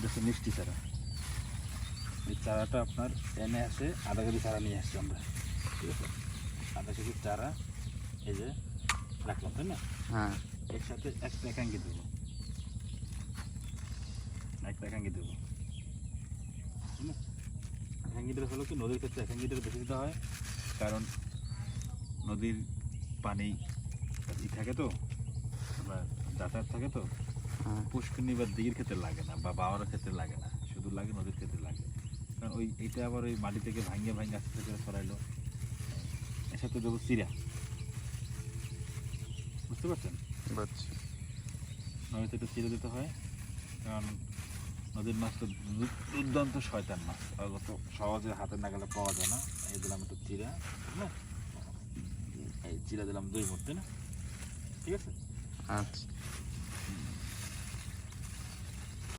হচ্ছে মিষ্টি চারা। এই চারাটা আপনার এনে আসে আধা কেজি চারা নিয়ে আসছি আমরা, ঠিক আছে? আধা কেজি চারা এই যে রাখলাম, তাই না? হ্যাঁ, এর সাথে একটা একাঙ্গি দেবো, একটা একাঙ্গি দেবো, তাই না? একাঙ্গিটা হলো কি, নদীর ক্ষেত্রে একাঙ্গিটা বেশি দিতে হয়, কারণ নদীর পানি থাকে তো, বা যাতায়াত থাকে তো, হ্যাঁ। পুষ্করণী বা দিঘির ক্ষেত্রে লাগে না, বা বাওয়ার ক্ষেত্রে লাগে না, শুধু লাগে নদীর ক্ষেত্রে লাগে। কারণ এইটা আবার ওই মাটি থেকে ভাঙিয়ে আস্তে আস্তে করে ছড়াইলো। এর সাথে দেবো চিরা, বুঝতে পারছেন? বুঝছি। নদীতে একটু চিরা দিতে হয়, কারণ নদীর মাছ তো দুর্দান্ত শয়তান মাছ, অত সহজে হাতের নাগালে পাওয়া যায় না। এই দিলাম একটু চিরা, হ্যাঁ, এই চিরা দিলাম 2 মুঠ, তাই না? ঠিক আছে। আচ্ছা।